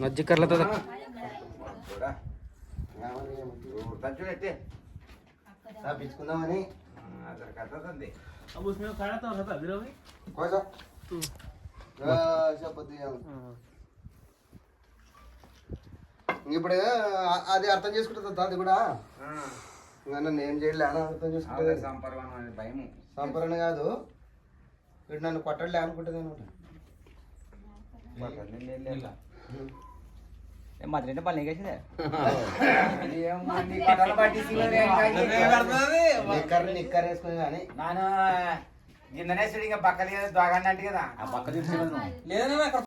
నజ్జికర్లతో పిచ్చుకుందామని ఇప్పుడు అది అర్థం చేసుకుంటుంది అది కూడా నన్ను ఏం చేయలే అని అర్థం చేసుకుంటుంది. సంపరణ కాదు ఇప్పుడు నన్ను కొట్టలే అనుకుంటుంది అనమాట. మధ్య పని వేసిందే నిక్కర్ వేసుకుని కానీ నాన్న గిన్నెనే ఇంకా పక్కది కదా దోగండి అంటే కదా ఆ పక్క